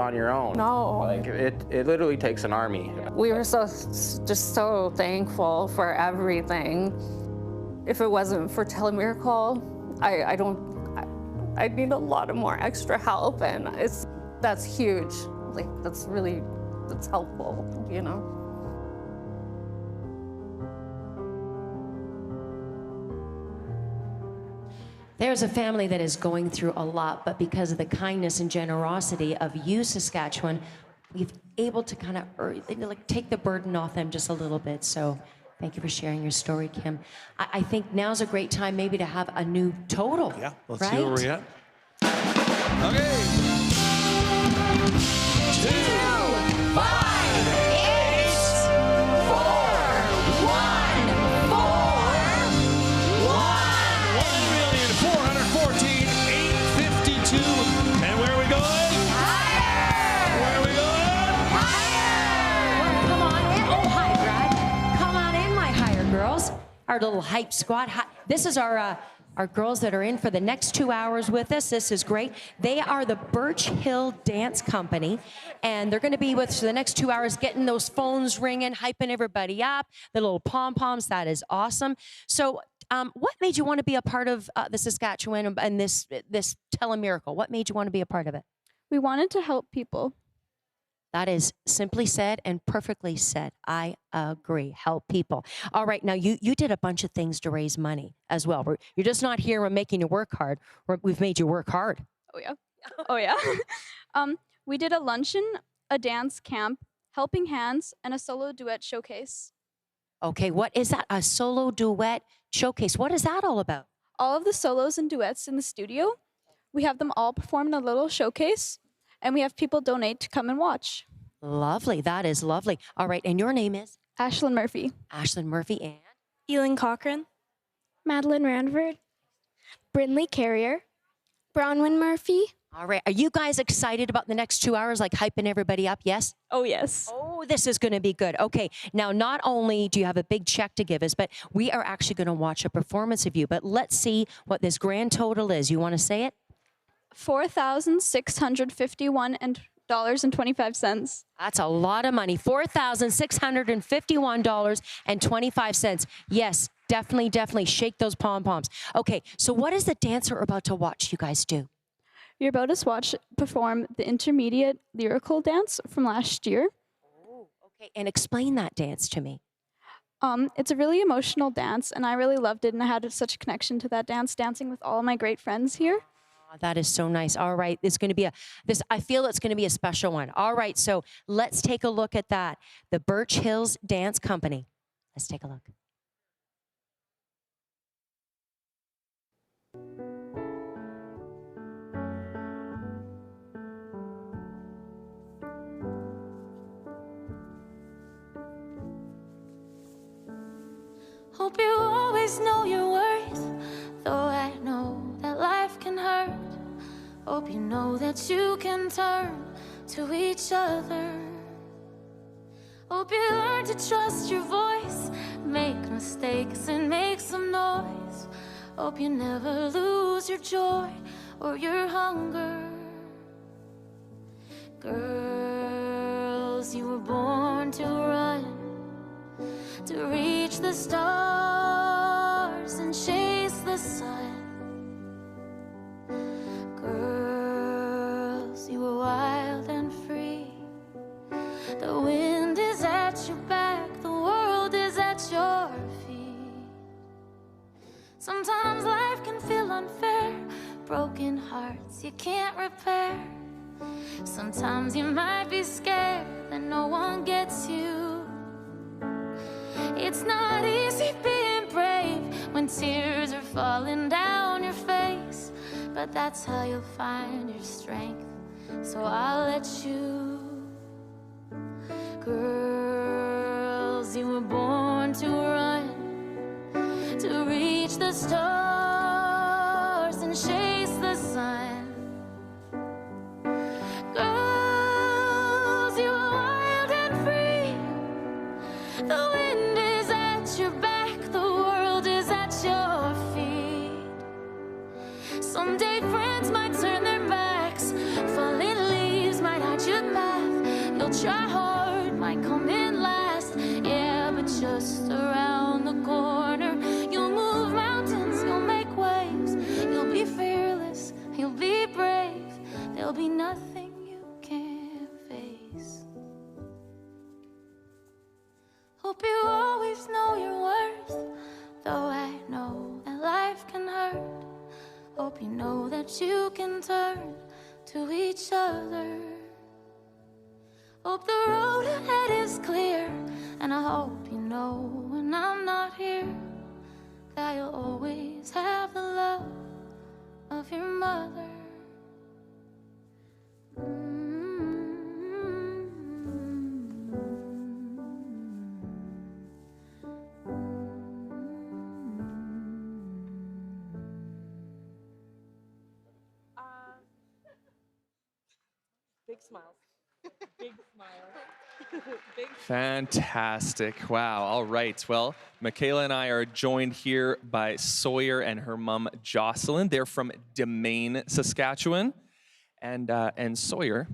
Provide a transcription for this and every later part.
on your own. No. Like, it literally takes an army. We were just so thankful for everything. If it wasn't for Telemiracle, I'd need a lot of more extra help, and that's huge. Like, that's helpful, you know? There's a family that is going through a lot, but because of the kindness and generosity of you, Saskatchewan, we've able to kind of like take the burden off them just a little bit. So thank you for sharing your story, Kim. I think now's a great time maybe to have a new total. Yeah, let's right? see where we're at. Okay. 2, 5, 8, 4, 1, 1,414,852. And where are we going? Higher! Where are we going? Higher! Come on in. Oh, hi, Brad. Come on in, my higher girls. Our little hype squad. This is our girls that are in for the next 2 hours with us. This is great. They are the Birch Hill Dance Company, and they're going to be with us for the next 2 hours, getting those phones ringing, hyping everybody up, the little pom-poms. That is awesome. So what made you want to be a part of the Saskatchewan and this Telemiracle? What made you want to be a part of it? We wanted to help people. That is simply said and perfectly said. I agree. Help people. All right. Now, you did a bunch of things to raise money as well. You're just not here and making you work hard. We've made you work hard. Oh, yeah. Oh, yeah. We did a luncheon, a dance camp, helping hands, and a solo duet showcase. Okay. What is that? A solo duet showcase. What is that all about? All of the solos and duets in the studio, we have them all perform in a little showcase, and we have people donate to come and watch. Lovely. That is lovely. All right. And your name is? Ashlyn Murphy. Ashlyn Murphy and? Elin Cochran. Madeline Ranford. Brindley Carrier. Bronwyn Murphy. All right. Are you guys excited about the next 2 hours, like hyping everybody up? Yes? Oh, yes. Oh, this is going to be good. Okay. Now, not only do you have a big check to give us, but we are actually going to watch a performance of you. But let's see what this grand total is. You want to say it? $4,651.25. That's a lot of money. $4,651.25. Yes, definitely shake those pom-poms. Okay, so what is the dance we're about to watch you guys do? You're about to watch perform the intermediate lyrical dance from last year. Oh, okay, and explain that dance to me. It's a really emotional dance, and I really loved it, and I had such a connection to that dance, dancing with all my great friends here. That is so nice. All right, it's going to be I feel it's going to be a special one. All right, so let's take a look at that. The Birch Hills Dance Company. Let's take a look. Hope you always know your worth, though I know that life can hurt. Hope you know that you can turn to each other. Hope you learn to trust your voice, make mistakes and make some noise. Hope you never lose your joy or your hunger. Girls, you were born to run, to reach the stars and chase the sun. Girls, you were wild and free. The wind is at your back, the world is at your feet. Sometimes life can feel unfair, broken hearts you can't repair. Sometimes you might be scared that no one gets you. It's not easy being brave when tears are falling down your face, but that's how you'll find your strength, so I'll let you. Girls, you were born to run, to reach the stars and chase the sun. Girls, you are wild and free. The wind is at your back, the world is at your feet. Someday friends might turn their backs, falling leaves might hide you You'll try hard, might come in last, yeah, but just around the corner. You'll move mountains, you'll make waves. You'll be fearless, you'll be brave. There'll be nothing you can't face. Hope you always know your worth, though I know that life can hurt. Hope you know that you can turn to each other. Hope the road ahead is clear, and I hope you know when I'm not here that you'll always have the love of your mother. Big smiles. Big smile. Big. Fantastic. Wow. All right. Well, Michaela and I are joined here by Sawyer and her mom, Jocelyn. They're from Domain, Saskatchewan. And Sawyer,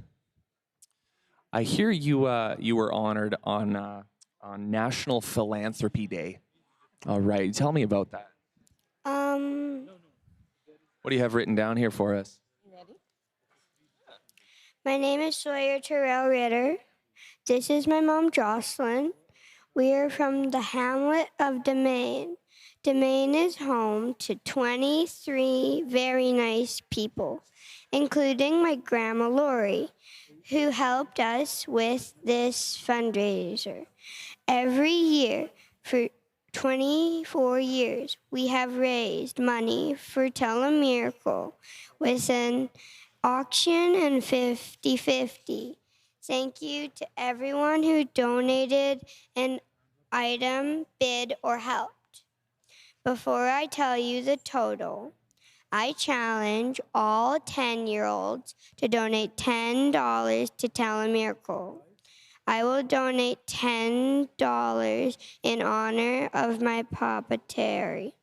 I hear you were honored on National Philanthropy Day. All right. Tell me about that. What do you have written down here for us? My name is Sawyer Terrell Ritter. This is my mom, Jocelyn. We are from the hamlet of Domain. Domain is home to 23 very nice people, including my grandma Lori, who helped us with this fundraiser. Every year for 24 years, we have raised money for Telemiracle with an auction and 50-50. Thank you to everyone who donated an item, bid, or helped. Before I tell you the total, I challenge all 10-year-olds to donate $10 to Telemiracle. I will donate $10 in honor of my Papa Terry.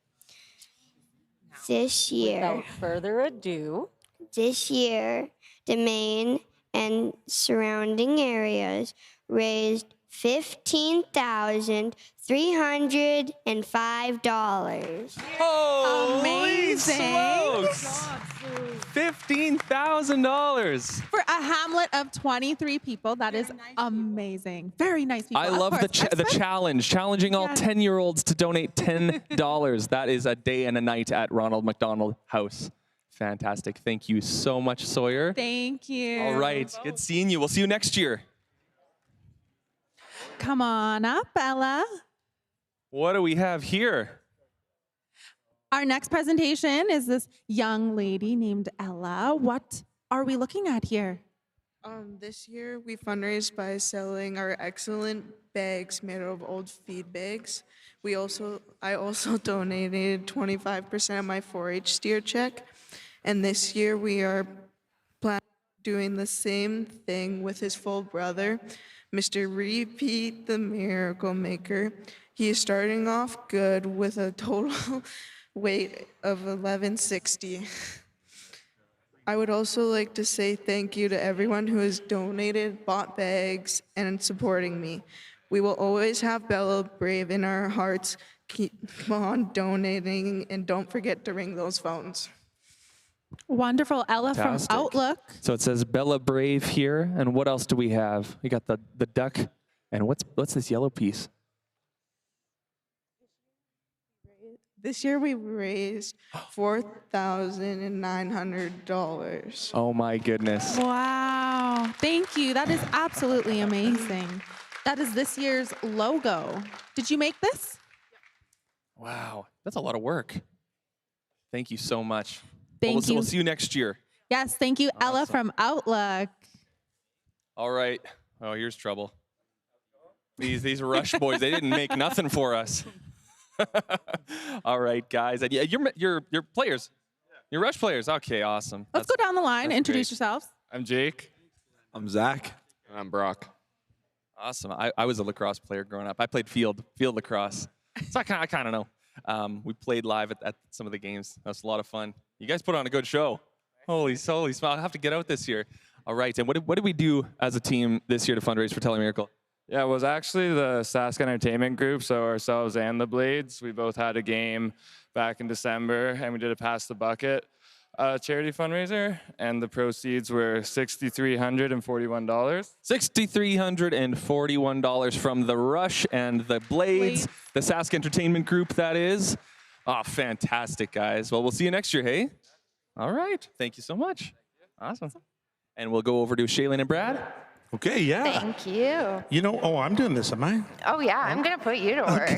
This year. Without further ado. This year, Domain and surrounding areas raised $15,305. Holy smokes! $15,000. For a hamlet of 23 people, that is amazing. Very nice people. I love the challenge, challenging all 10-year-olds to donate $10. That is a day and a night at Ronald McDonald House. Fantastic. Thank you so much, Sawyer. Thank you. All right. Good seeing you. We'll see you next year. Come on up, Ella. What do we have here? Our next presentation is this young lady named Ella. What are we looking at here? This year we fundraised by selling our excellent bags made out of old feed bags. I also donated 25% of my 4-H steer check. And this year we are planning on doing the same thing with his full brother, Mr. Repeat the Miracle Maker. He is starting off good with a total weight of 1160. I would also like to say thank you to everyone who has donated, bought bags, and supporting me. We will always have Bella Brave in our hearts. Keep on donating, and don't forget to ring those phones. Wonderful. Ella Fantastic. from Outlook. So it says Bella Brave here. And what else do we have? We got the duck. And what's this yellow piece? This year we raised $4,900. Oh my goodness. Wow. Thank you. That is absolutely amazing. That is this year's logo. Did you make this? Wow. That's a lot of work. Thank you so much. Thank you. We'll see you next year. Yes, thank you, Ella Awesome. from Outlook. All right. Oh, here's trouble. These Rush boys, they didn't make nothing for us. All right, guys. You're players. You're Rush players. Okay, awesome. Let's go down the line. Introduce yourselves. I'm Jake. I'm Zach. And I'm Brock. Awesome. I was a lacrosse player growing up. I played field lacrosse. So I kind of know. We played live at some of the games. That was a lot of fun. You guys put on a good show. Holy smile. I'll have to get out this year. All right, and what did we do as a team this year to fundraise for Telemiracle? Yeah, it was actually the Sask Entertainment Group, so ourselves and the Blades. We both had a game back in December, and we did a Pass the Bucket charity fundraiser, and the proceeds were $6,341. $6,341 from the Rush and the Blades, the Sask Entertainment Group, that is. Oh, fantastic, guys. Well, we'll see you next year, hey? All right. Thank you so much. Awesome. And we'll go over to Shaylin and Brad. Okay, yeah. Thank you. You know, I'm doing this, am I? Oh, yeah, I'm going to put you to work.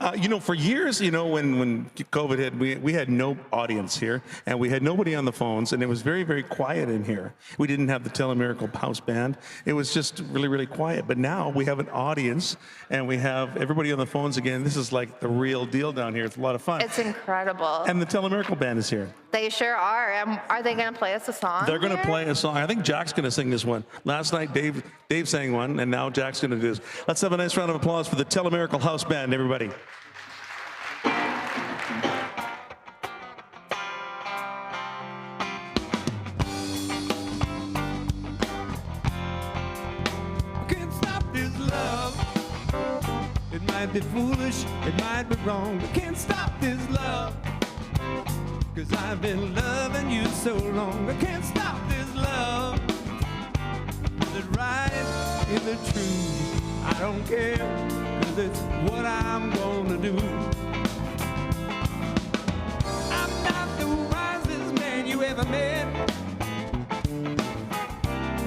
Okay, no. For years, when COVID hit, we had no audience here, and we had nobody on the phones, and it was very, very quiet in here. We didn't have the Telemiracle house band. It was just really, really quiet. But now we have an audience, and we have everybody on the phones again. This is like the real deal down here. It's a lot of fun. It's incredible. And the Telemiracle band is here. They sure are. Are they going to play us a song? They're going to play a song. I think Jack's going to sing this one. Last night, Dave sang one, and now Jack's going to do this. Let's have a nice round of applause for the Telemiracle House Band, everybody. Can't stop this love. It might be foolish, it might be wrong, but can't stop this love. 'Cause I've been loving you so long. I can't stop this love. Is it right? Is it true? I don't care, 'cause it's what I'm gonna do. I'm not the wisest man you ever met.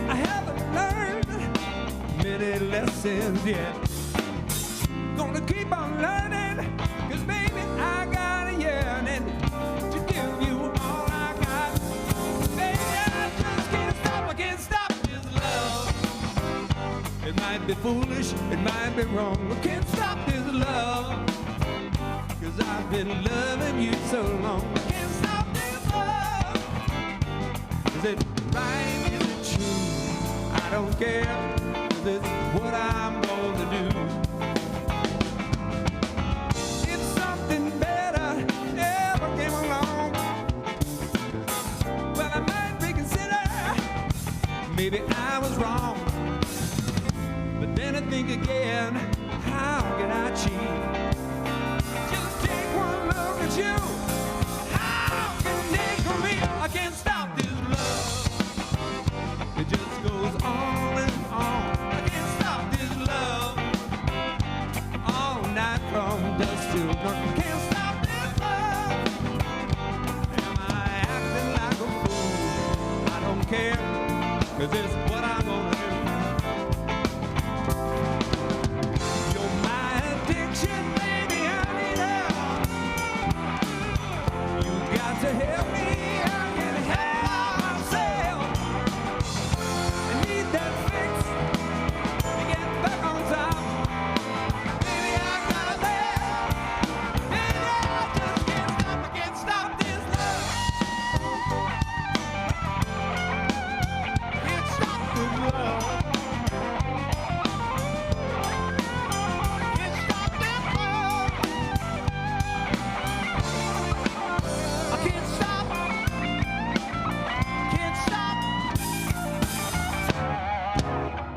I haven't learned many lessons yet. Gonna keep on learning, 'cause baby, I got a yearning to give you all I got. Baby, I just can't stop, I can't stop this love. It might be foolish, it might be wrong, I can't stop this love. 'Cause I've been loving you so long, I can't stop this love. Is it right, is it true? I don't care, 'cause it's what I'm gonna do. If something better ever came along, well, I might reconsider. Maybe I was wrong. But then I think again, how can I cheat? Just take one look at you. How can you take on me? I can't stop this love. It just goes on and on. I can't stop this love. All night from dusk till dawn. I can't stop this love. Am I acting like a fool? I don't care, 'cause it's what I'm gonna do. You're my addiction, baby, I need help. You got to help me, I can't help myself. I need that fix to get back on top. Baby, I gotta live. Baby, I just can't stop this love. Can't stop this love. Can't stop this love. I can't stop. Can't stop.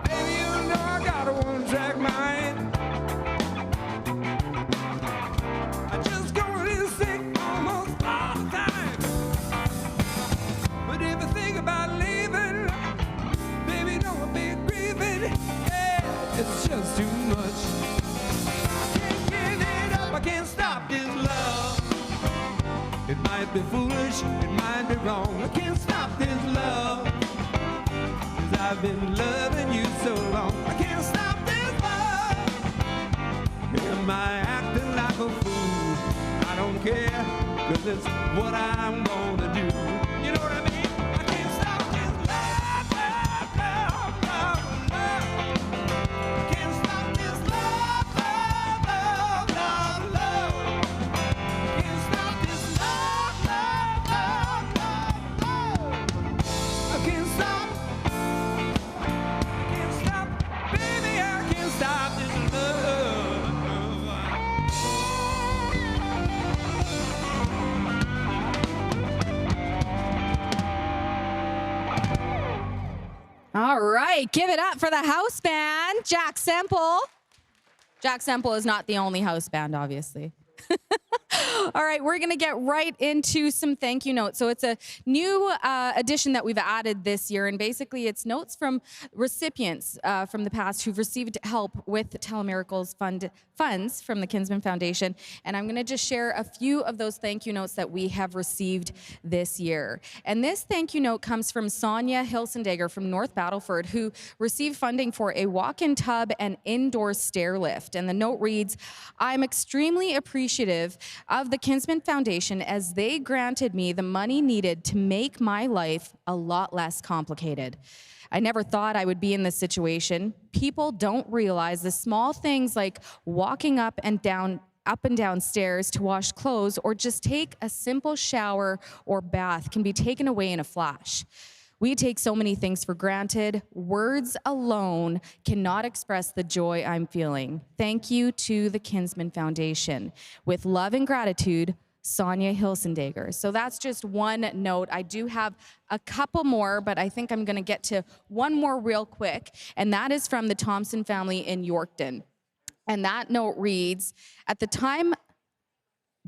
Baby, you know I got a one-track mind. I just go really sick almost all the time. But if I think about leaving, baby, don't be grieving. Yeah, it's just too much. I can't give it up, I can't stop this love. It might be foolish, it might be wrong, I can't stop this love. 'Cause I've been loving you so long, I can't stop this love. Am I acting like a fool? I don't care, 'cause it's what I'm gonna do. You know what I mean? I can't stop this love, love, love, love, love. I can't stop this love, love, love, love, love. I can't stop this love, love, love, love, love. I can't stop. I can't stop. Baby, I can't stop this love. right, give it up for the house band, Jack Semple. Jack Semple is not the only house band, obviously. All right, we're going to get right into some thank you notes. So it's a new addition that we've added this year, and basically it's notes from recipients from the past who've received help with Telemiracle's funds from the Kinsman Foundation. And I'm going to just share a few of those thank you notes that we have received this year. And this thank you note comes from Sonia Hilsendager from North Battleford, who received funding for a walk-in tub and indoor stair lift. And the note reads, "I'm extremely appreciative of the Kinsman Foundation as they granted me the money needed to make my life a lot less complicated. I never thought I would be in this situation. People don't realize the small things like walking up and down stairs to wash clothes or just take a simple shower or bath can be taken away in a flash. We take so many things for granted. Words alone cannot express the joy I'm feeling. Thank you to the Kinsman Foundation. With love and gratitude, Sonia Hilsendager." So that's just one note. I do have a couple more, but I think I'm going to get to one more real quick, and that is from the Thompson family in Yorkton. And that note reads, "At the time,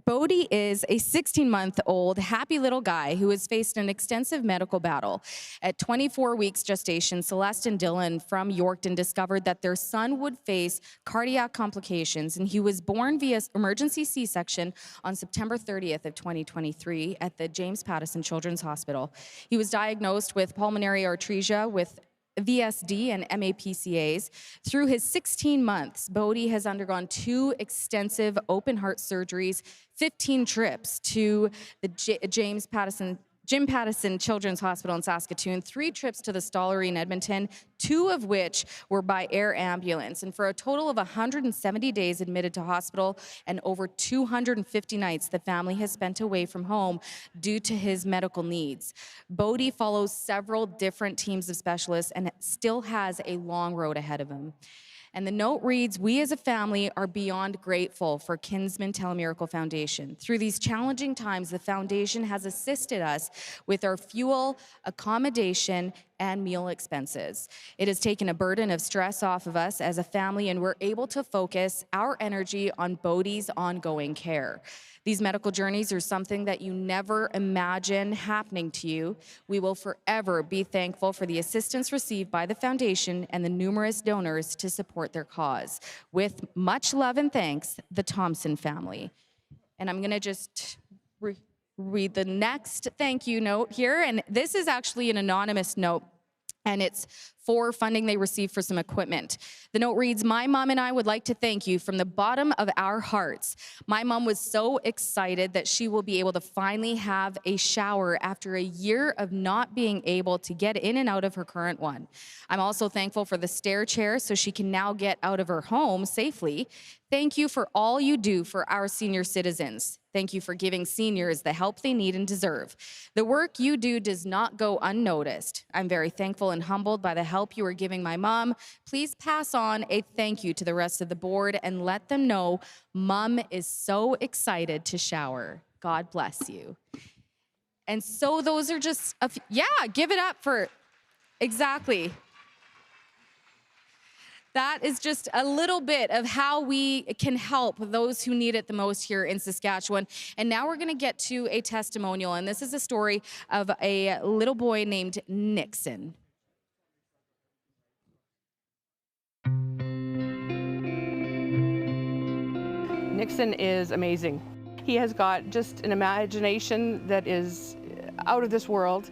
Bodie is a 16-month-old happy little guy who has faced an extensive medical battle. At 24 weeks gestation, Celeste and Dylan from Yorkton discovered that their son would face cardiac complications, and he was born via emergency C-section on September 30th of 2023 at the James Pattison Children's Hospital. He was diagnosed with pulmonary atresia with VSD and MAPCAs. Through his 16 months, Bodie has undergone 2 extensive open heart surgeries, 15 trips to the Jim Pattison Children's Hospital in Saskatoon, 3 trips to the Stollery in Edmonton, 2 of which were by air ambulance, and for a total of 170 days admitted to hospital and over 250 nights the family has spent away from home due to his medical needs. Bodie follows several different teams of specialists and still has a long road ahead of him." And the note reads, "We as a family are beyond grateful for Kinsman Telemiracle Foundation. Through these challenging times, the foundation has assisted us with our fuel, accommodation, and meal expenses. It has taken a burden of stress off of us as a family, and we're able to focus our energy on Bodie's ongoing care. These medical journeys are something that you never imagine happening to you. We will forever be thankful for the assistance received by the foundation and the numerous donors to support their cause. With much love and thanks, the Thompson family." And I'm going to just read the next thank you note here. And this is actually an anonymous note, and it's for funding they received for some equipment. The note reads, "My mom and I would like to thank you from the bottom of our hearts. My mom was so excited that she will be able to finally have a shower after a year of not being able to get in and out of her current one. I'm also thankful for the stair chair so she can now get out of her home safely. Thank you for all you do for our senior citizens. Thank you for giving seniors the help they need and deserve. The work you do does not go unnoticed. I'm very thankful and humbled by the help you are giving my mom. Please pass on a thank you to the rest of the board and let them know Mom is so excited to shower. God bless you." And so those are just, give it up for, exactly. That is just a little bit of how we can help those who need it the most here in Saskatchewan. And now we're going to get to a testimonial, and this is a story of a little boy named Nixon. Nixon is amazing. He has got just an imagination that is out of this world.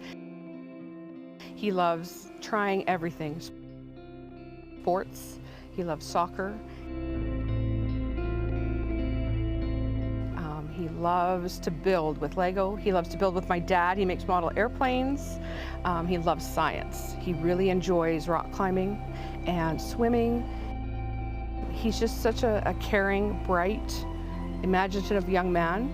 He loves trying everything. Sports, he loves soccer. He loves to build with Lego. He loves to build with my dad. He makes model airplanes. He loves science. He really enjoys rock climbing and swimming. He's just such a caring, bright, imaginative young man.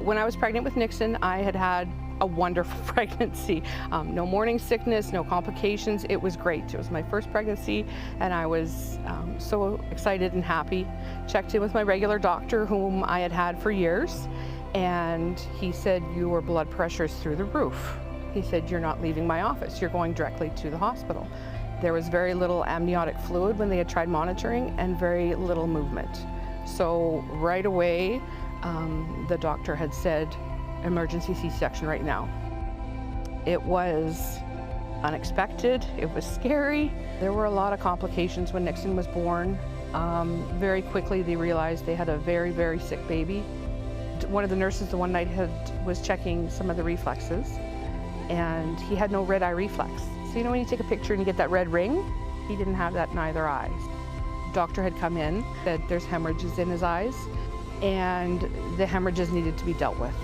When I was pregnant with Nixon, I had a wonderful pregnancy. No morning sickness, no complications. It was great. It was my first pregnancy, and I was so excited and happy. Checked in with my regular doctor, whom I had had for years, and he said, "Your blood pressure's through the roof." He said, "You're not leaving my office. You're going directly to the hospital." There was very little amniotic fluid when they had tried monitoring and very little movement. So right away, the doctor had said, emergency C-section right now. It was unexpected, it was scary. There were a lot of complications when Nixon was born. Very quickly they realized they had a very, very sick baby. One of the nurses the one night was checking some of the reflexes, and he had no red eye reflex. So you know when you take a picture and you get that red ring? He didn't have that in either eye. Doctor had come in, said there's hemorrhages in his eyes, and the hemorrhages needed to be dealt with.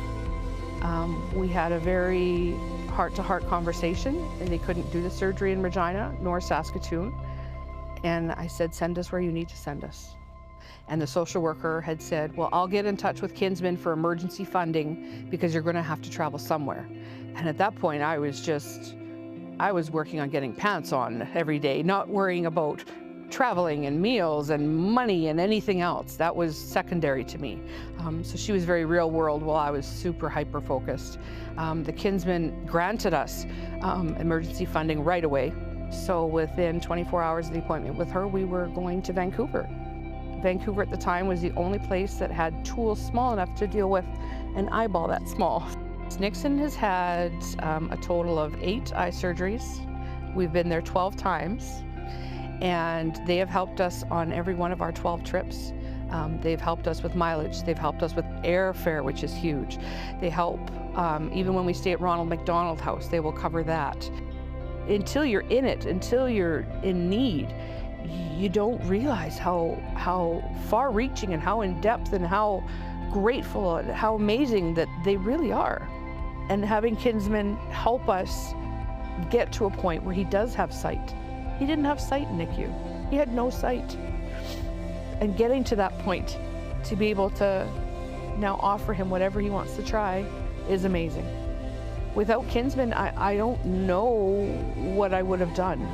We had a very heart-to-heart conversation, and they couldn't do the surgery in Regina nor Saskatoon. And I said, send us where you need to send us. And the social worker had said, well, I'll get in touch with Kinsman for emergency funding because you're going to have to travel somewhere. And at that point, I was working on getting pants on every day, not worrying about traveling and meals and money and anything else. That was secondary to me. So she was very real world while I was super hyper focused. The Kinsman granted us emergency funding right away. So within 24 hours of the appointment with her, we were going to Vancouver. Vancouver at the time was the only place that had tools small enough to deal with an eyeball that small. Nixon has had a total of 8 eye surgeries. We've been there 12 times, and they have helped us on every one of our 12 trips. They've helped us with mileage. They've helped us with airfare, which is huge. They help, even when we stay at Ronald McDonald House, they will cover that. Until you're in it, until you're in need, you don't realize how far-reaching and how in-depth and how grateful and how amazing that they really are. And having Kinsman help us get to a point where he does have sight. He didn't have sight in NICU. He had no sight. And getting to that point, to be able to now offer him whatever he wants to try, is amazing. Without Kinsman, I don't know what I would have done.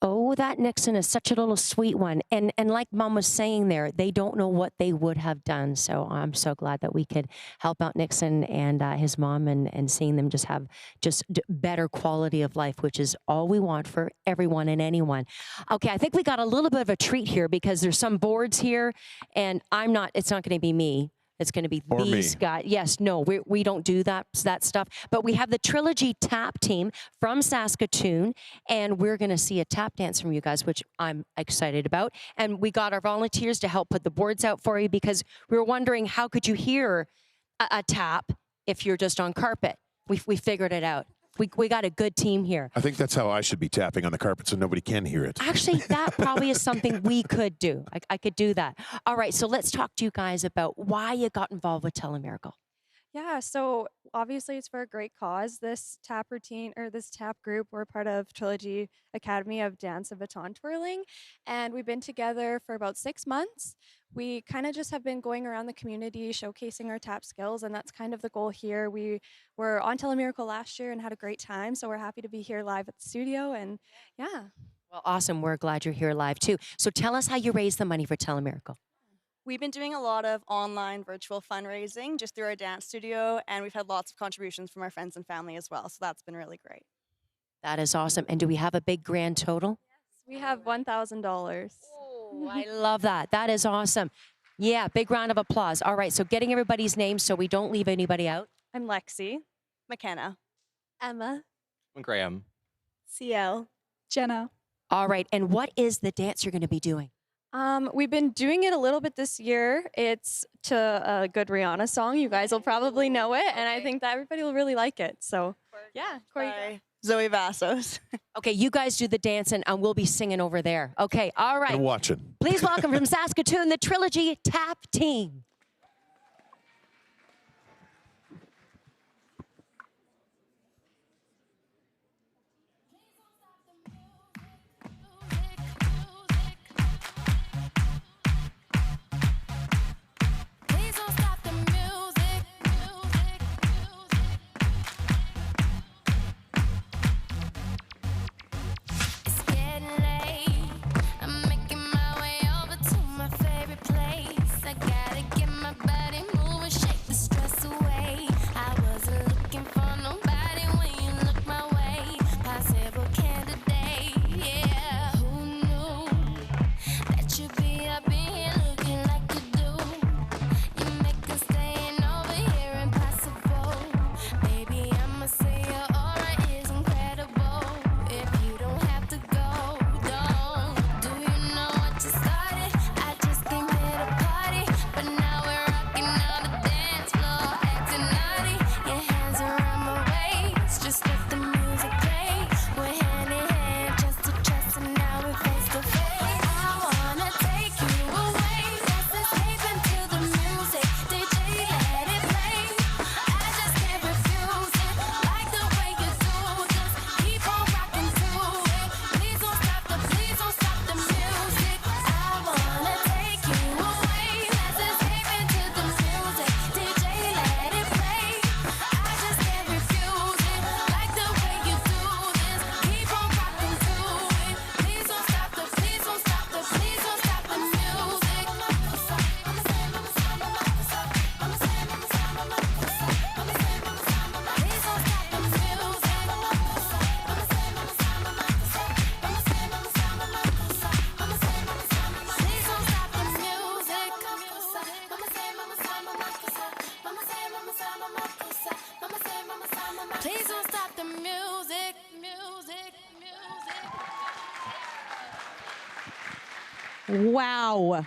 Oh, that Nixon is such a little sweet one. And like Mom was saying there, they don't know what they would have done. So I'm so glad that we could help out Nixon and his mom and seeing them just have better quality of life, which is all we want for everyone and anyone. Okay, I think we got a little bit of a treat here because there's some boards here, and it's not going to be me. It's going to be these guys. Yes, no, we don't do that stuff. But we have the Trilogy Tap team from Saskatoon, and we're going to see a tap dance from you guys, which I'm excited about. And we got our volunteers to help put the boards out for you because we were wondering how could you hear a tap if you're just on carpet. We figured it out. We got a good team here. I think that's how I should be tapping on the carpet so nobody can hear it. Actually, that probably is something we could do. I could do that. All right, so let's talk to you guys about why you got involved with Telemiracle. Yeah, so obviously it's for a great cause. This tap routine, or this tap group, we're part of Trilogy Academy of Dance and Baton Twirling, and we've been together for about 6 months. We kind of just have been going around the community showcasing our tap skills, and that's kind of the goal here. We were on Telemiracle last year and had a great time, so we're happy to be here live at the studio, and yeah. Well, awesome. We're glad you're here live, too. So tell us how you raise the money for Telemiracle. We've been doing a lot of online virtual fundraising just through our dance studio, and we've had lots of contributions from our friends and family as well, so that's been really great. That is awesome. And do we have a big grand total? Yes, we have $1,000. Oh, I love that. That is awesome. Yeah, big round of applause. All right, so getting everybody's names so we don't leave anybody out. I'm Lexi. McKenna. Emma. I'm Graham. CL. Jenna. All right, and what is the dance you're going to be doing? We've been doing it a little bit this year. It's to a good Rihanna song. You guys will probably know it, and I think that everybody will really like it. So, yeah, By Zoe Vassos. Okay, you guys do the dance, and we'll be singing over there. Okay, all right. I'm watching. Please welcome from Saskatoon, the Trilogy Tap team. I'm making my way over to my favorite place. I gotta get Wow.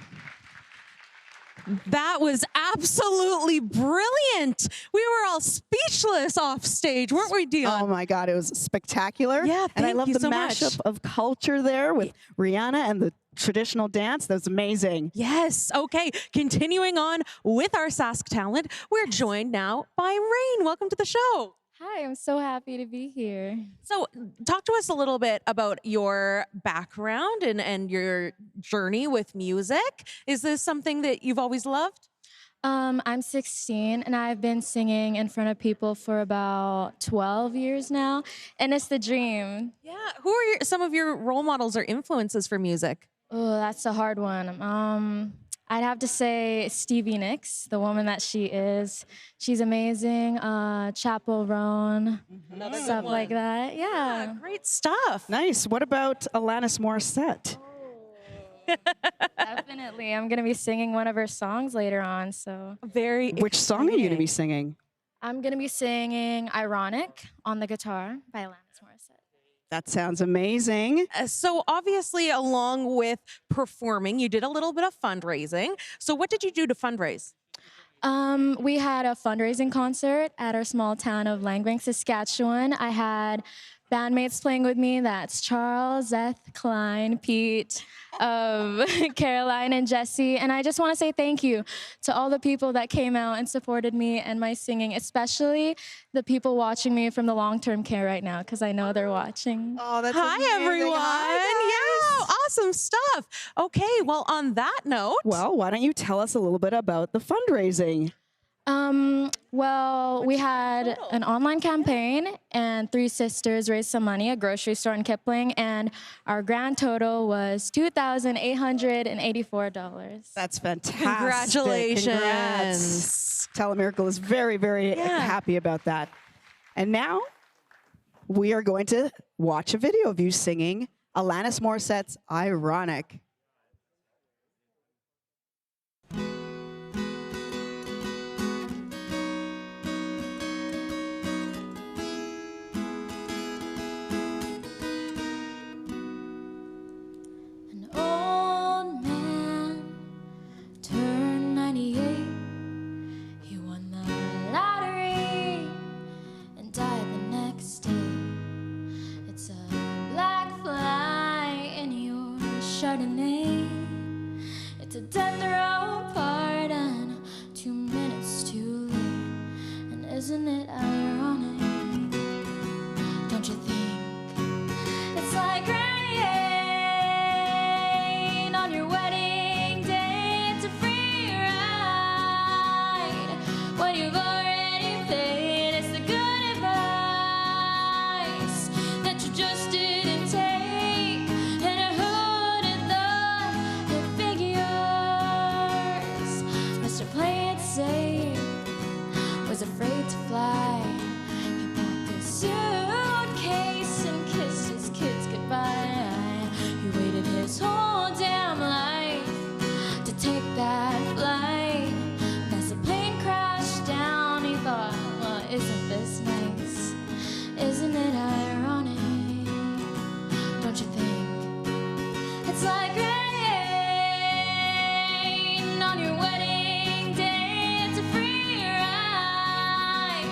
That was absolutely brilliant. We were all speechless off stage, weren't we, Dion? Oh my God, it was spectacular. Yeah, and I thank love you the so much. mashup of culture there with Rihanna and the traditional dance. That was amazing. Yes. Okay. Continuing on with our Sask talent, we're joined now by Rain. Welcome to the show. Hi, I'm so happy to be here. So, talk to us a little bit about your background and your journey with music. Is this something that you've always loved? I'm 16 and I've been singing in front of people for about 12 years now, and it's the dream. Yeah. Who are some of your role models or influences for music? Oh, that's a hard one. I'd have to say Stevie Nicks, the woman that she is. She's amazing. Chappell Roan, stuff like that. Yeah. Great stuff. Nice. What about Alanis Morissette? Definitely. I'm going to be singing one of her songs later on. So very. Which song are you going to be singing? I'm going to be singing Ironic on the guitar by Alanis Morissette. That sounds amazing. So obviously, along with performing, you did a little bit of fundraising. So what did you do to fundraise? We had a fundraising concert at our small town of Langbank, Saskatchewan. I had bandmates playing with me. That's Charles, Zeth, Klein, Pete, Caroline, and Jesse. And I just want to say thank you to all the people that came out and supported me and my singing, especially the people watching me from the long-term care right now, because I know they're watching. Oh, that's Hi, amazing. everyone. Hi, yeah, awesome stuff. Okay, well, on that note. Well, why don't you tell us a little bit about the fundraising? Well, we had an online campaign and 3 sisters raised some money, a grocery store in Kipling, and our grand total was $2,884. That's fantastic. Congratulations. Congrats. Telemiracle is very, very happy about that. And now we are going to watch a video of you singing Alanis Morissette's Ironic. An old man turned 98. He won the lottery and died the next day. It's a black fly in your Chardonnay. It's a death row pardon, 2 minutes too late. And isn't it ironic? Don't you think it's like rain on your wedding day? It's a free ride when you've already paid. It's the good advice that you just didn't take. And who'd have thought it figures? Mr. Play It Safe was afraid to fly. He packed his suitcase and kissed his kids goodbye. He waited his whole damn life to take that flight. And as the plane crashed down, he thought, well, isn't this nice? Isn't it ironic? Don't you think? It's like rain on your wedding day. It's a free ride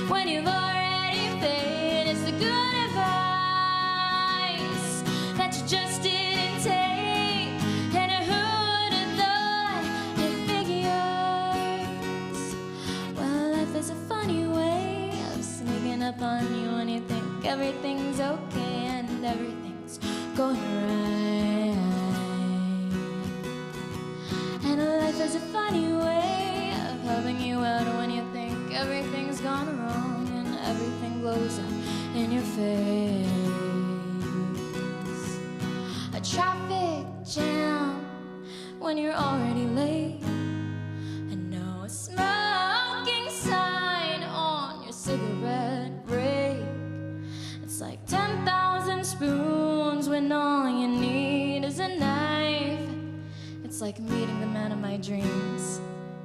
when you've already paid. It's the good advice that you just didn't take. And who'd have thought it figures? Well, life is a funny way of sneaking up on you when you think everything's okay and everything's going right. And life is a funny way of helping you out when you think everything's gone wrong and everything blows up in your face. A traffic jam when you're already late, and no smoking sign on your cigarette break. It's like 10,000 spoons when all you need is a knife. It's like meeting the man of my dreams,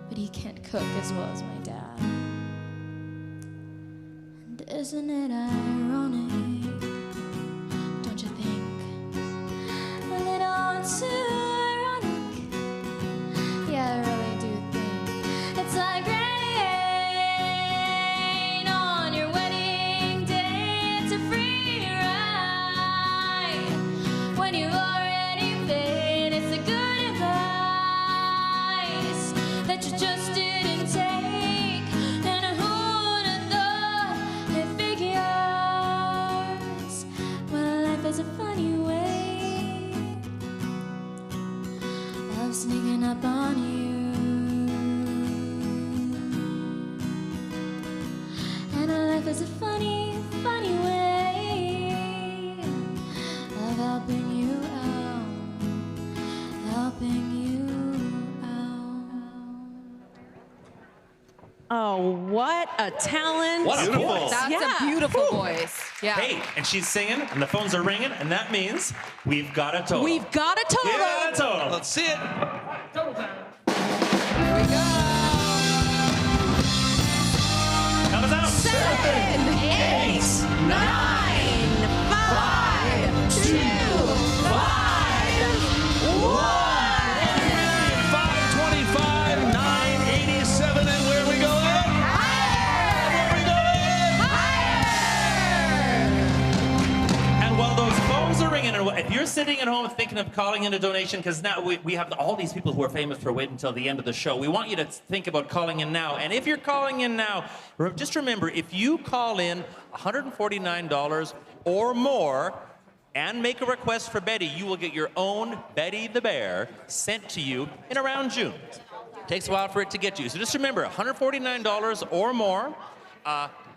but he can't cook as well as my dad. And isn't it ironic? Don't you think? A little too There's a funny, funny way of helping you out, helping you Oh, what a talent. What a voice. That's a beautiful voice. Yeah. Hey, and she's singing, and the phones are ringing, and that means we've got a total. We've got a total. We've got a total. Let's see it. Count us out. 7, 8, 9, 5, 2, 5, 1. 525, 987, and where we going? And while those phones are ringing, and if you're sitting at home thinking of calling in a donation, because now we have all these people who are famous for waiting until the end of the show, we want you to think about calling in now. And if you're calling in now, just remember, if you call in $149 or more and make a request for Betty, you will get your own Betty the Bear sent to you in around June. Takes a while for it to get to you. So just remember, $149 or more.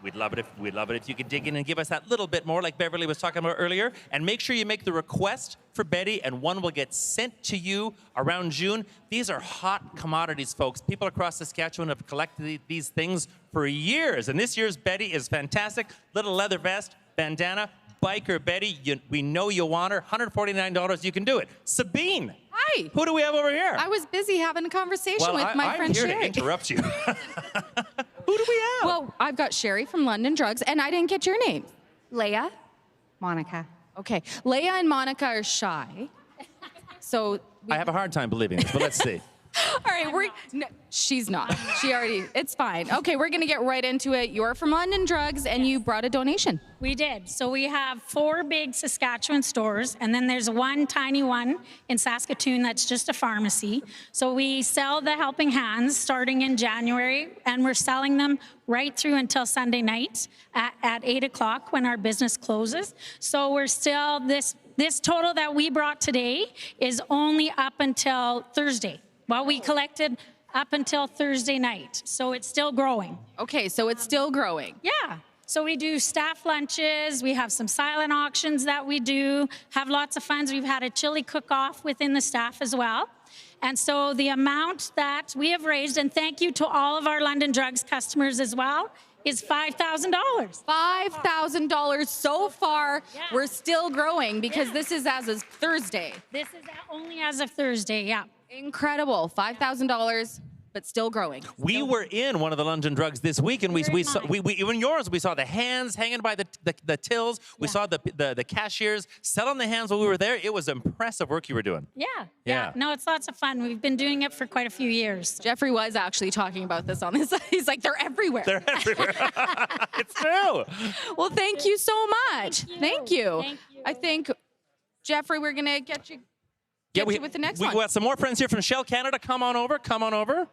We'd love it if you could dig in and give us that little bit more, like Beverly was talking about earlier. And make sure you make the request for Betty, and one will get sent to you around June. These are hot commodities, folks. People across Saskatchewan have collected these things for years, and this year's Betty is fantastic. Little leather vest, bandana, biker Betty. We know you want her. $149, you can do it. Sabine. Hi. Who do we have over here? I was busy having a conversation with my friend I'm here Sherry. to interrupt you. Who do we have? Well, I've got Sherry from London Drugs, and I didn't get your name. Leah? Monica. Okay. Leah and Monica are shy. So I have a hard time believing this, but let's see. all right, she's not. It's fine. Okay, we're gonna get right into it. You're from London Drugs, and you brought a donation. We did. So we have 4 big Saskatchewan stores, and then there's one tiny one in Saskatoon that's just a pharmacy. So we sell the Helping Hands starting in January, and we're selling them right through until Sunday night at 8 o'clock when our business closes. So we're still, this total that we brought today is only up until Thursday. Well, we collected up until Thursday night, so it's still growing. Okay, so it's still growing. Yeah. So we do staff lunches. We have some silent auctions that we do, have lots of funds. We've had a chili cook-off within the staff as well. And so the amount that we have raised, and thank you to all of our London Drugs customers as well, is $5,000. $5,000 so far. Yeah. We're still growing because this is as of Thursday. This is only as of Thursday, yeah. Incredible. $5,000, but still growing. We were in one of the London Drugs this week, and we saw in yours we saw the hands hanging by the tills. We saw the cashiers selling the hands while we were there. It was impressive work you were doing. Yeah. No, it's lots of fun. We've been doing it for quite a few years. Jeffrey was actually talking about this on his. He's like, they're everywhere. They're everywhere. It's true. Well, thank you so much. Thank you. I think, Jeffrey, we're gonna get you. With the next one. We got some more friends here from Shell Canada. Come on over. Come on over.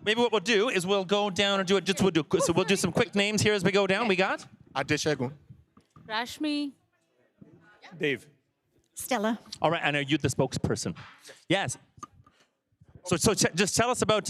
Maybe what we'll do is we'll go down and do it. We'll do some quick names here as we go down. We got Adeshegun. Rashmi. Dave. Stella. All right, and are you the spokesperson? Yes. So just tell us about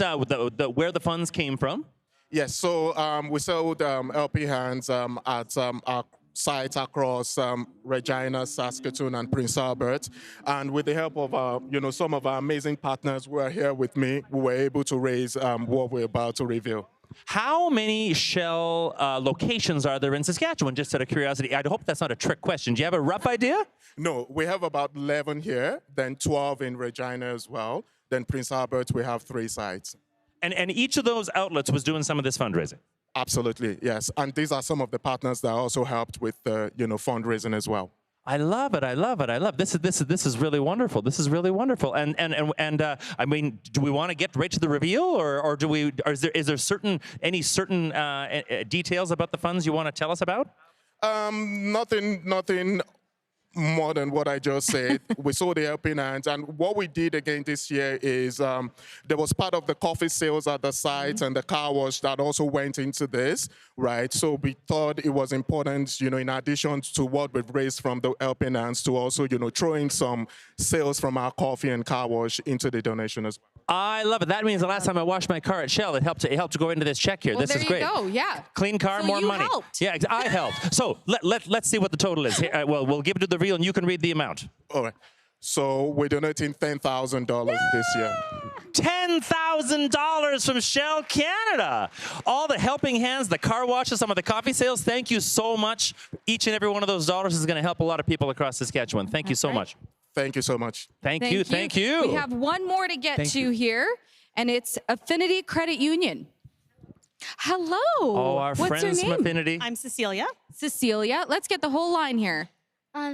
where the funds came from. Yes. So we sold LP Hands at our sites across Regina, Saskatoon, and Prince Albert. And with the help of some of our amazing partners who are here with me, we were able to raise what we're about to reveal. How many Shell locations are there in Saskatchewan, just out of curiosity? I hope that's not a trick question. Do you have a rough idea? No, we have about 11 here, then 12 in Regina as well. Then Prince Albert, we have 3 sites. And each of those outlets was doing some of this fundraising? Absolutely, yes. And these are some of the partners that also helped with the fundraising as well. I love it. I love it. I love this is really wonderful. This is really wonderful. And I mean, do we want to get right to the reveal, or do we? Or is there certain details about the funds you want to tell us about? Nothing more than what I just said. We saw the Helping Hands, and what we did again this year is there was part of the coffee sales at the site and the car wash that also went into this, right? So we thought it was important, in addition to what we've raised from the Helping Hands, to also, throw in some sales from our coffee and car wash into the donation as well. I love it. That means the last time I washed my car at Shell, it helped to go into this check here. Well, This there is you great. go. Yeah. Clean car, So more you money. helped. Yeah, I helped. So let's see what the total is. Here, well, we'll give it to the reveal, and you can read the amount. All right. So we're donating $10,000 this year. $10,000 from Shell Canada. All the helping hands, the car washes, some of the coffee sales. Thank you so much. Each and every one of those dollars is going to help a lot of people across Saskatchewan. Thank you so much. Thank you so much. Thank you. Thank you. We have one more to get Thank to you. here, and it's Affinity Credit Union. Hello. Oh, our What's friends your from name? Affinity. I'm Cecilia. Cecilia. Let's get the whole line here.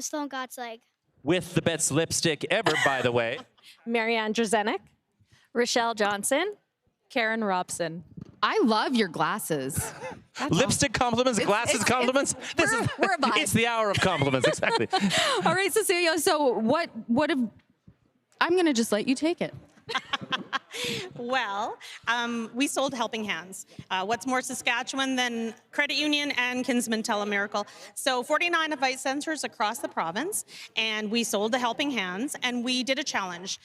Stone God's Leg. With the best lipstick ever, by the way. Marianne Drzenik. Rochelle Johnson. Karen Robson. I love your glasses. Lipstick compliments, glasses compliments. We're a vibe. It's the hour of compliments, exactly. All right, Cecilia. So what have I'm gonna just let you take it. Well, we sold Helping Hands. What's more Saskatchewan than Credit Union and Kinsman Telemiracle? So 49 advice centers across the province, and we sold the Helping Hands, and we did a challenge.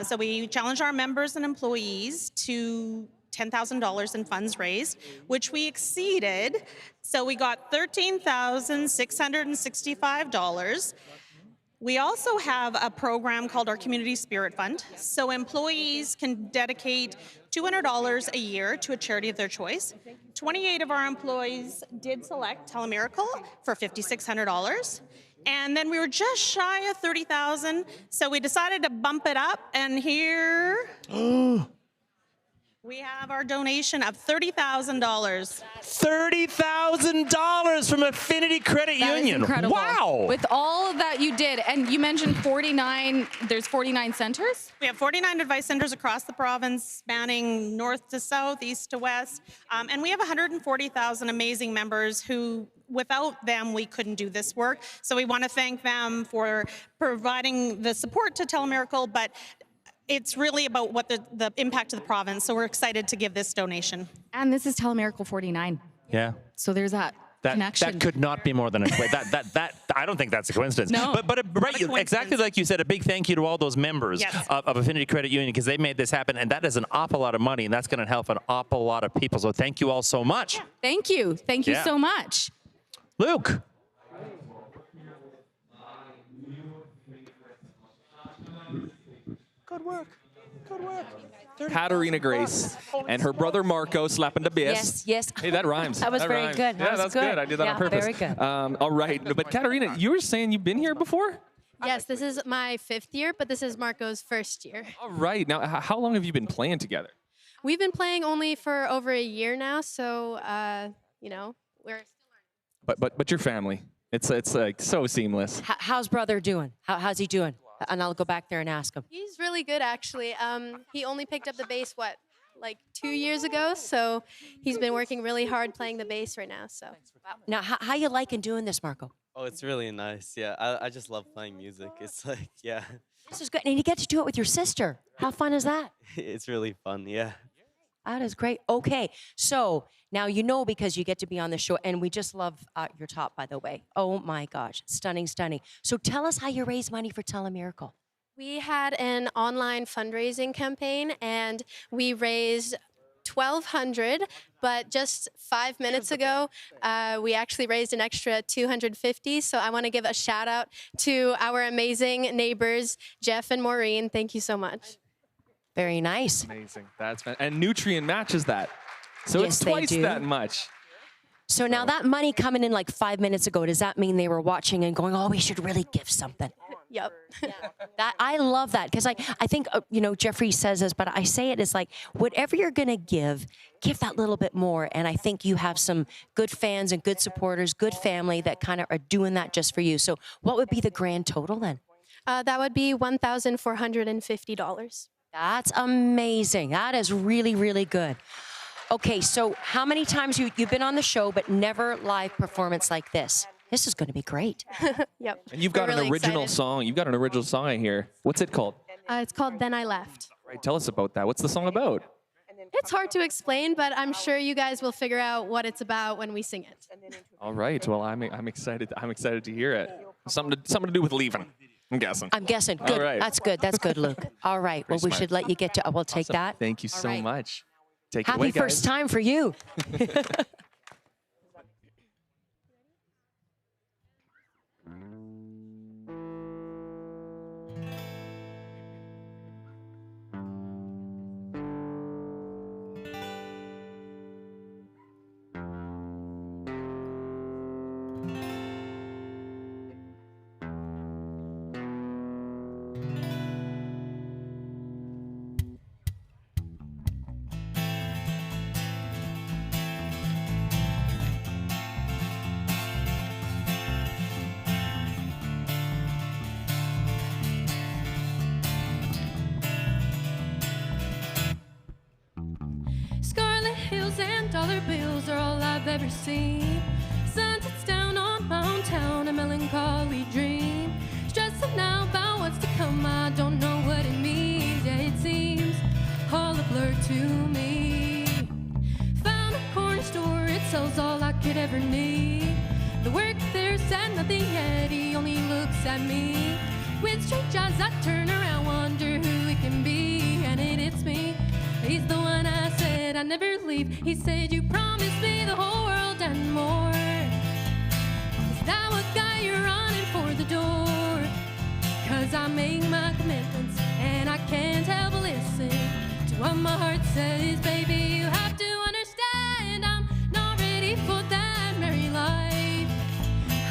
So we challenged our members and employees to $10,000 in funds raised, which we exceeded. So we got $13,665. We also have a program called our Community Spirit Fund. So employees can dedicate $200 a year to a charity of their choice. 28 of our employees did select Telemiracle for $5,600. And then we were just shy of 30,000, so we decided to bump it up, and here we have our donation of $30,000. $30,000 from Affinity Credit That is Union. incredible. Wow. With all of that you did, and you mentioned 49, there's 49 centers? We have 49 advice centers across the province, spanning north to south, east to west. And we have 140,000 amazing members who, without them, we couldn't do this work. So we want to thank them for providing the support to Telemiracle, but it's really about what the impact of the province. So we're excited to give this donation. And this is Telemiracle 49. Yeah. So there's that connection. That could not be more than a that I don't think that's a coincidence. No. But right, exactly like you said, a big thank you to all those members of Affinity Credit Union, because they made this happen, and that is an awful lot of money, and that's going to help an awful lot of people. So thank you all so much. Thank you. Thank you so much. Luke. Good work. Good work. Katarina Grace and her brother Marco slapping the bass. Yes. Hey, that rhymes. That was very rhymes. good. Yeah, that's good. I did that on purpose. Very good. All right. But Katarina, you were saying you've been here before? Yes, this is my 5th year, but this is Marco's 1st year. All right. Now, how long have you been playing together? We've been playing only for over a year now, so you know, we're But your family. It's like so seamless. How's brother doing? How's he doing? And I'll go back there and ask him. He's really good, actually. He only picked up the bass, like 2 years ago, so he's been working really hard playing the bass right now. So. Now, how you liking doing this, Marco? Oh, it's really nice. Yeah, I just love playing music. It's like, yeah, This is good. And you get to do it with your sister. How fun is that? it's really fun. Yeah. That is great. Okay, so now you know because you get to be on the show, and we just love your top, by the way. Oh my gosh, stunning, stunning. So tell us how you raise money for Telemiracle. We had an online fundraising campaign, and we raised $1,200, but just 5 minutes ago, we actually raised an extra $250. So I want to give a shout out to our amazing neighbors, Jeff and Maureen. Thank you so much. Very nice. Amazing. That's and Nutrient matches that. So Yes, it's they twice do. that much. So now that money coming in like 5 minutes ago, does that mean they were watching and going, oh, we should really give something? Yep. That I love that, because I think, you know, Jeffrey says this, but I say it as like, whatever you're going to give that little bit more. And I think you have some good fans and good supporters, good family that kind of are doing that just for you. So what would be the grand total then? That would be $1,450. That's amazing. That is really, really good. Okay, so how many times you've been on the show, but never live performance like this? This is going to be great. Yep. And you've got We're an really original excited. song. You've got an original song I hear. What's it called? It's called Then I Left. Right, tell us about that. What's the song about? It's hard to explain, but I'm sure you guys will figure out what it's about when we sing it. All right. Well, I'm excited. I'm excited to hear it. Something to do with leaving. I'm guessing. I'm guessing. All Good. right. That's good. That's good, Luke. All right. Well, Pretty we smart. should let you get to. We'll take Awesome. that. Thank you All so right. much. Take it Happy away, first guys. time for you. Scarlet hills and dollar bills are all I've ever seen. Sun sets down on Mountain Town, a melancholy dream. Stressing now about what's to come, I don't know what it means. Yeah, it seems all a blur to me. Found a corner store, it sells all I could ever need. The work there said nothing yet, he only looks at me. With strange eyes I turn around, wonder who it can be, and it hits me. He's the one I said I'd never leave. He said, you promised me the whole world and more. Is that what got you running for the door? Cause I make my commitments and I can't help but listen to what my heart says. Baby, you have to understand I'm not ready for that merry life.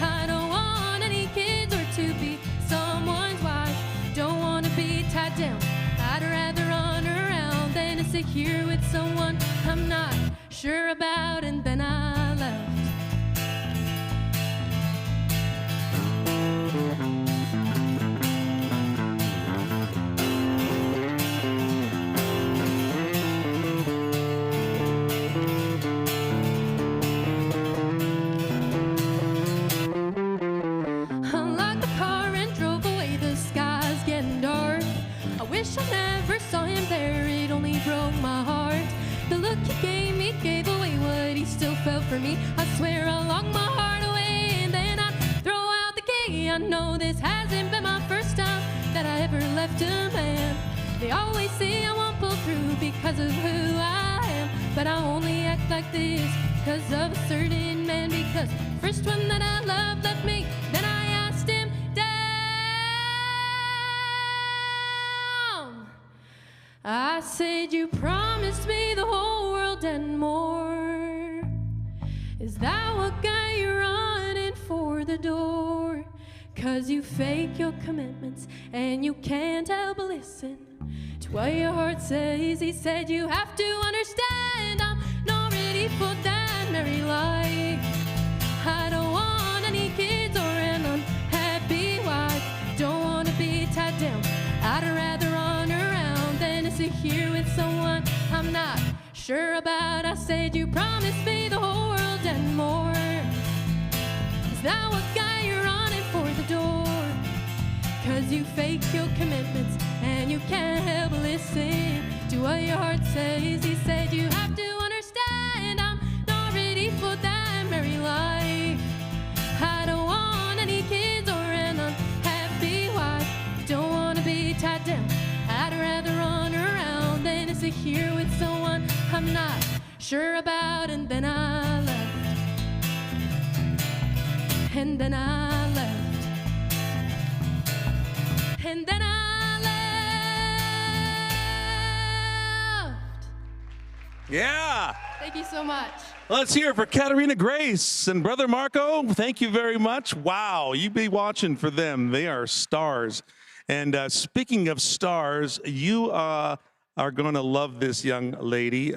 I don't want any kids or to be someone's wife. Don't want to be tied down. I'd rather run around than to sit here with someone I'm not sure about, and then I left. Unlocked the car and drove away, the sky's getting dark. I wish I never saw him there, it only broke my heart. The look he gave away what he still felt for me. I swear I locked my heart away and then I throw out the key. I know this hasn't been my first time that I ever left a man. They always say I won't pull through because of who I am, but I only act like this because of a certain man. Because first one that I loved left me, then I asked him down. I said, you promised me the whole world and more. Is that what got you running for the door? Cause you fake your commitments and you can't help but listen to what your heart says. He said, you have to understand I'm not ready for that merry life. I don't want any kids or an unhappy wife. Don't want to be tied down. I'd rather run around than to sit here with someone I'm not sure about. I said, you promised me the whole world and more. Is that what got you running for the door? Cause you fake your commitments and you can't help but listen to what your heart says. He said, you have to understand I'm not ready for that merry life. I don't want any kids or an unhappy wife. Don't want to be tied down. I'd rather run around than to sit here with someone I'm not sure about. And then I left. And then I left. And then I left. Yeah. Thank you so much. Let's hear it for Katarina Grace and Brother Marco. Thank you very much. Wow, you be watching for them. They are stars. And speaking of stars, you are going to love this young lady.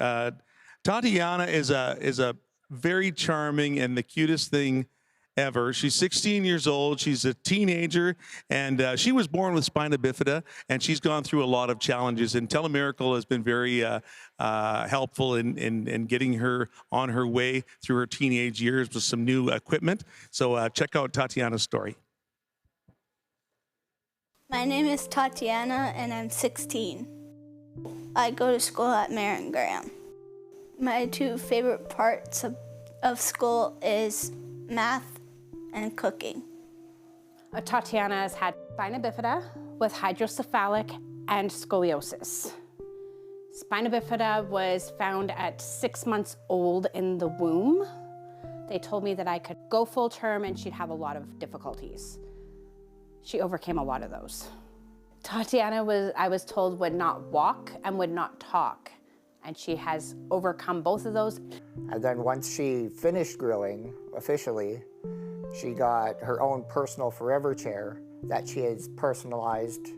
Tatiana is a very charming and the cutest thing ever. She's 16 years old. She's a teenager, and she was born with spina bifida, and she's gone through a lot of challenges. And Telemiracle has been very helpful in getting her on her way through her teenage years with some new equipment. So check out Tatiana's story. My name is Tatiana, and I'm 16. I go to school at Marion Graham. My two favorite parts of school is math and cooking. Tatiana has had spina bifida with hydrocephalic and scoliosis. Spina bifida was found at 6 months old in the womb. They told me that I could go full term and she'd have a lot of difficulties. She overcame a lot of those. Tatiana I was told, would not walk and would not talk, and she has overcome both of those. And then once she finished grilling officially, she got her own personal forever chair that she has personalized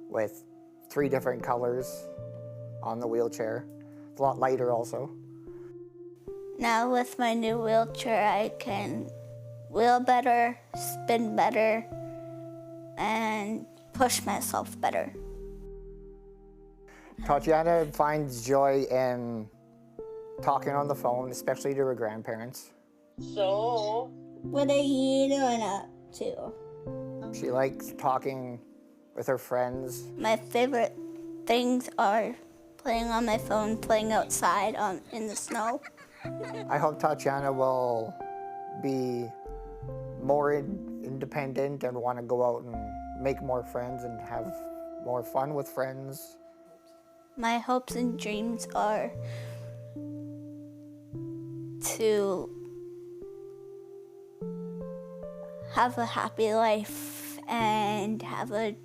with 3 different colors on the wheelchair. It's a lot lighter also. Now with my new wheelchair, I can wheel better, spin better, and push myself better. Tatiana finds joy in talking on the phone, especially to her grandparents. So, what are you doing up to? She likes talking with her friends. My favorite things are playing on my phone, playing outside in the snow. I hope Tatiana will be more independent and want to go out and make more friends and have more fun with friends. My hopes and dreams are to have a happy life and have a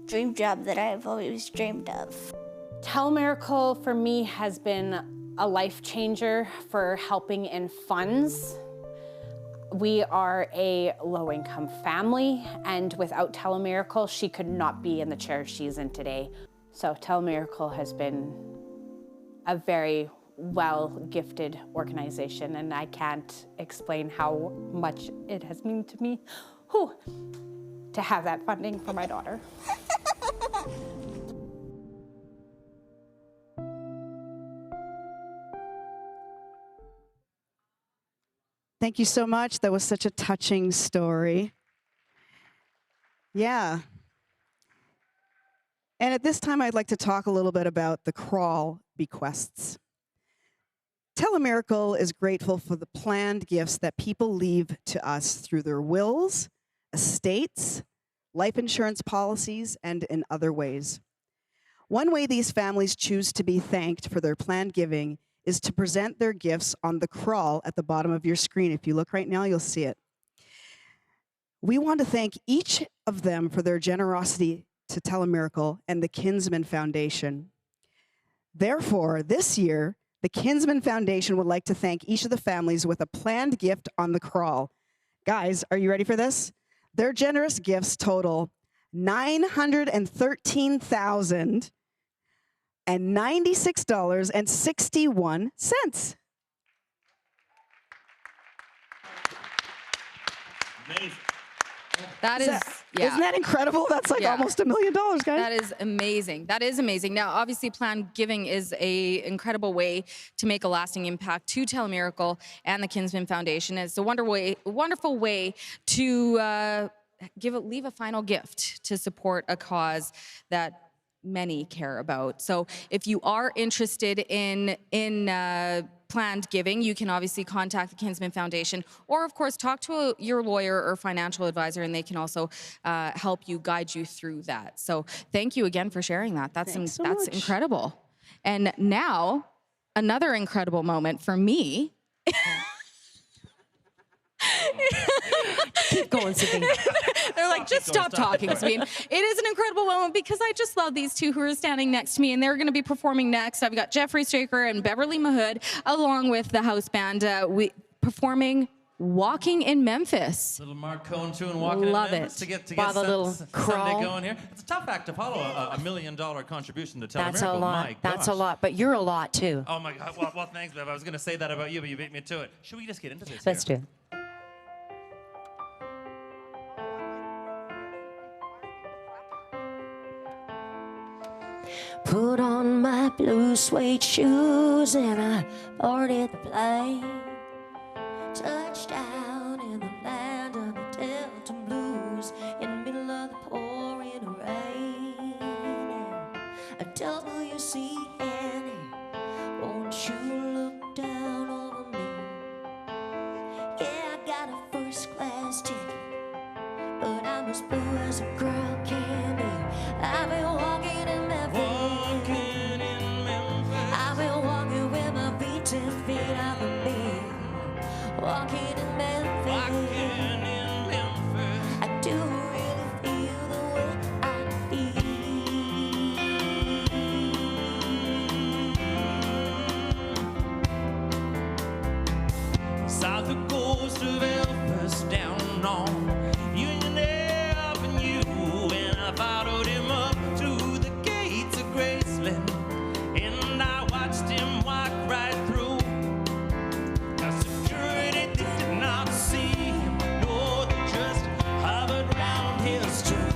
dream job that I've always dreamed of. Telemiracle for me has been a life changer for helping in funds. We are a low-income family, and without Telemiracle, she could not be in the chair she's in today. So Telemiracle has been a very well-gifted organization, and I can't explain how much it has meant to me to have that funding for my daughter. Thank you so much. That was such a touching story. Yeah. And at this time, I'd like to talk a little bit about the crawl bequests. Telemiracle is grateful for the planned gifts that people leave to us through their wills, estates, life insurance policies, and in other ways. One way these families choose to be thanked for their planned giving is to present their gifts on the crawl at the bottom of your screen. If you look right now, you'll see it. We want to thank each of them for their generosity to Telemiracle and the Kinsman Foundation. Therefore, this year, the Kinsman Foundation would like to thank each of the families with a planned gift on the crawl. Guys, are you ready for this? Their generous gifts total $913,096.61. Amazing. That is, yeah. Isn't that incredible? That's like almost $1 million, guys. That is amazing. That is amazing. Now, obviously, planned giving is an incredible way to make a lasting impact to Telemiracle and the Kinsman Foundation. It's a wonderful way to leave a final gift to support a cause that many care about. So if you are interested in planned giving, you can obviously contact the Kinsman Foundation, or of course talk to your lawyer or financial advisor, and they can also help you, guide you through that. So thank you again for sharing that. That's incredible. And now another incredible moment for me. Keep going, Sabine. They're like, just stop talking, Sabine. It is an incredible moment because I just love these two who are standing next to me, and they're going to be performing next. I've got Jeffrey Straker and Beverly Mahood, along with the house band, performing "Walking in Memphis." Little Mark Cohn tune, "Walking in Memphis" to get While the little Sunday crawl. going here. It's a tough act to follow, a $1 million contribution to Telemiracle. That's a lot. My That's a gosh. lot. But you're a lot too. Oh my God. Well, thanks, Bev. I was going to say that about you, but you beat me to it. Should we just get into this? Let's do it. Put on my blue suede shoes and I boarded the plane. Touchdown in the land of the Delta Blues, in the middle of the pouring rain. A WC Annie, won't you look down on me? Yeah, I got a first class ticket, but I'm as blue as a girl can be. I've been walking in Memphis. I've been walking with my feet 10 feet off of me. Walking in Memphis. I do really feel the way I feel. South the coast of Elvis down on Union Avenue, and I followed him up to the gates of Graceland, and I watched him walk right through. Now security did not see him, no, they just hovered around his tree.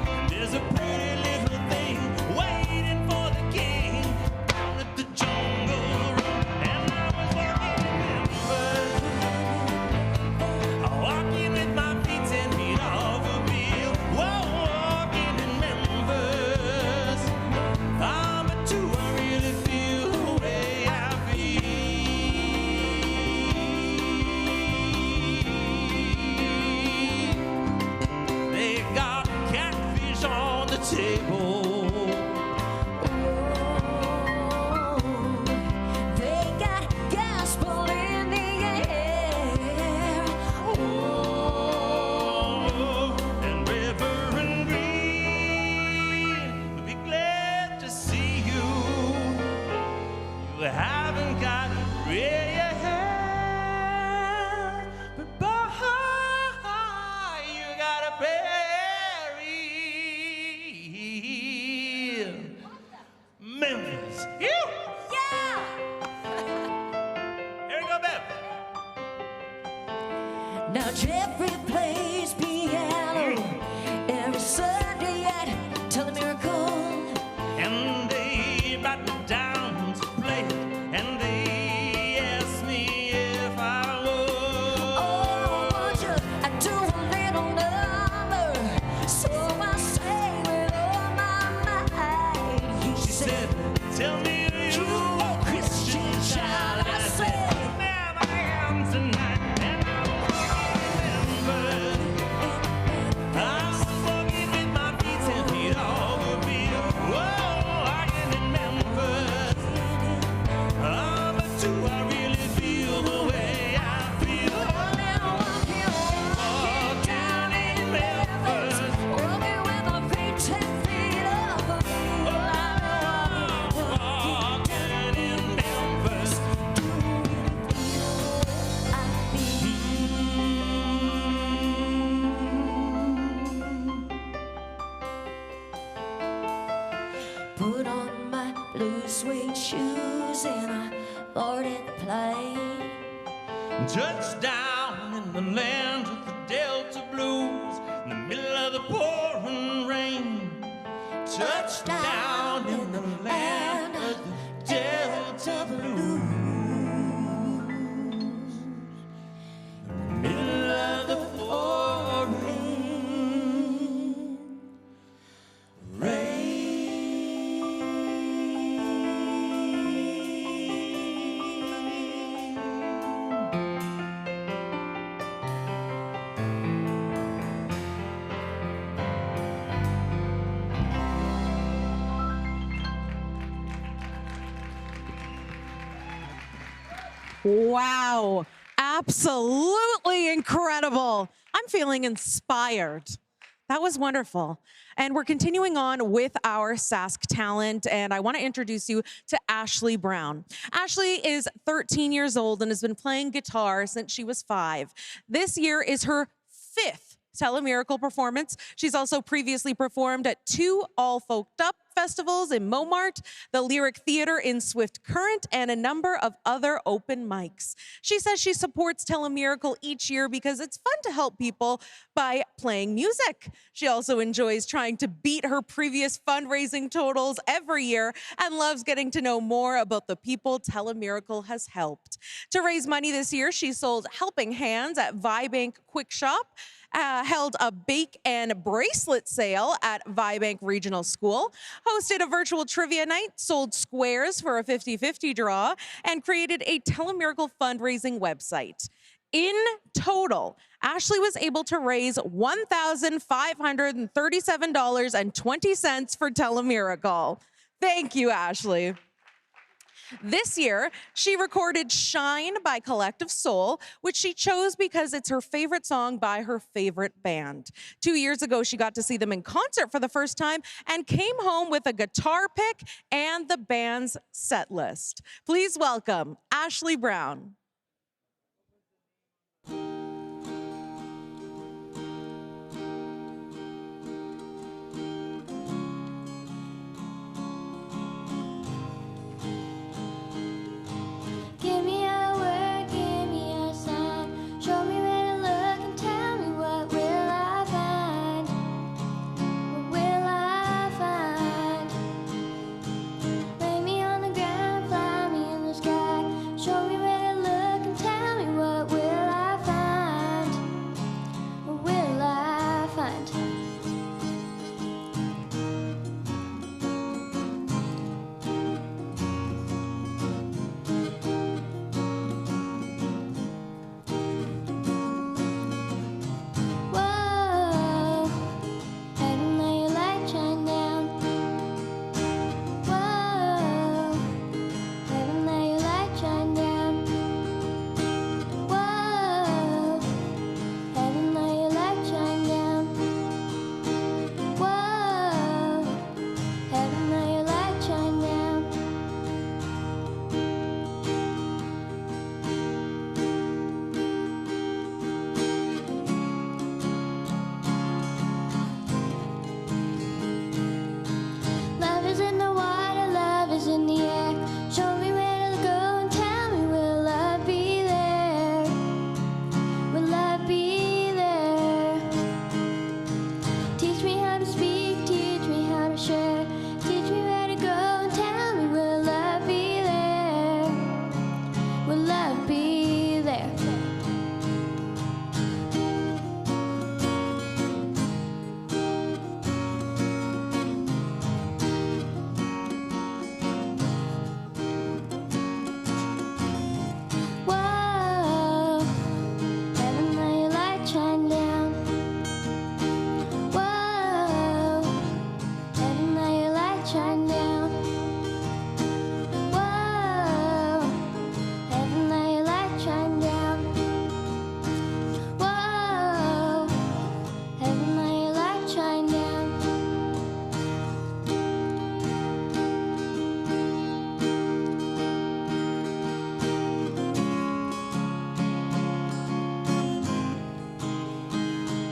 And there's a pretty little thing waiting for the king down at the jungle room, and I was walking with my feet 10 feet off a bill. Whoa, walking in Memphis. But do I really feel the way I feel? They got catfish on the table. They got gospel in the air. And Reverend Green, we'll be glad to see you. You haven't got gray hair, but boy, you got a berry. Memphis. You! Yeah! Here we go, Bev. Now Jeffrey plays piano every Sunday at Telemiracle. And they brought me down to play it, and they asked me if I would. Oh, would you do a little number? So I sang with all my might. She said, tell me, are you a Christian child? I said, ma'am, I am tonight. And I was walking with my feet 10 feet off a bill. Whoa, walking in Memphis. But do I really feel the way I feel? Walking in Memphis. Walking with my feet 10 feet off of me. Walking in Memphis. Put on my blue suede shoes and I boarded the plane. Touchdown in the land of the Delta Blues, in the middle of the pouring rain. Touchdown in the land of the Delta Blues, in the middle of the pouring rain. Wow. Absolutely incredible. I'm feeling inspired. That was wonderful. And we're continuing on with our Sask talent, and I want to introduce you to Ashley Brown. Ashley is 13 years old and has been playing guitar since she was 5. This year is her 5th Telemiracle performance. She's also previously performed at 2 All Folked Up festivals in Montmartre, the Lyric Theater in Swift Current, and a number of other open mics. She says she supports Telemiracle each year because it's fun to help people by playing music. She also enjoys trying to beat her previous fundraising totals every year and loves getting to know more about the people Telemiracle has helped. To raise money this year, she sold helping hands at Vibank Quick Shop, held a bake and bracelet sale at Vibank Regional School, hosted a virtual trivia night, sold squares for a 50-50 draw, and created a Telemiracle fundraising website. In total, Ashley was able to raise $1,537.20 for Telemiracle. Thank you, Ashley. This year, she recorded Shine by Collective Soul, which she chose because it's her favorite song by her favorite band. 2 years ago, she got to see them in concert for the first time and came home with a guitar pick and the band's set list. Please welcome Ashley Brown.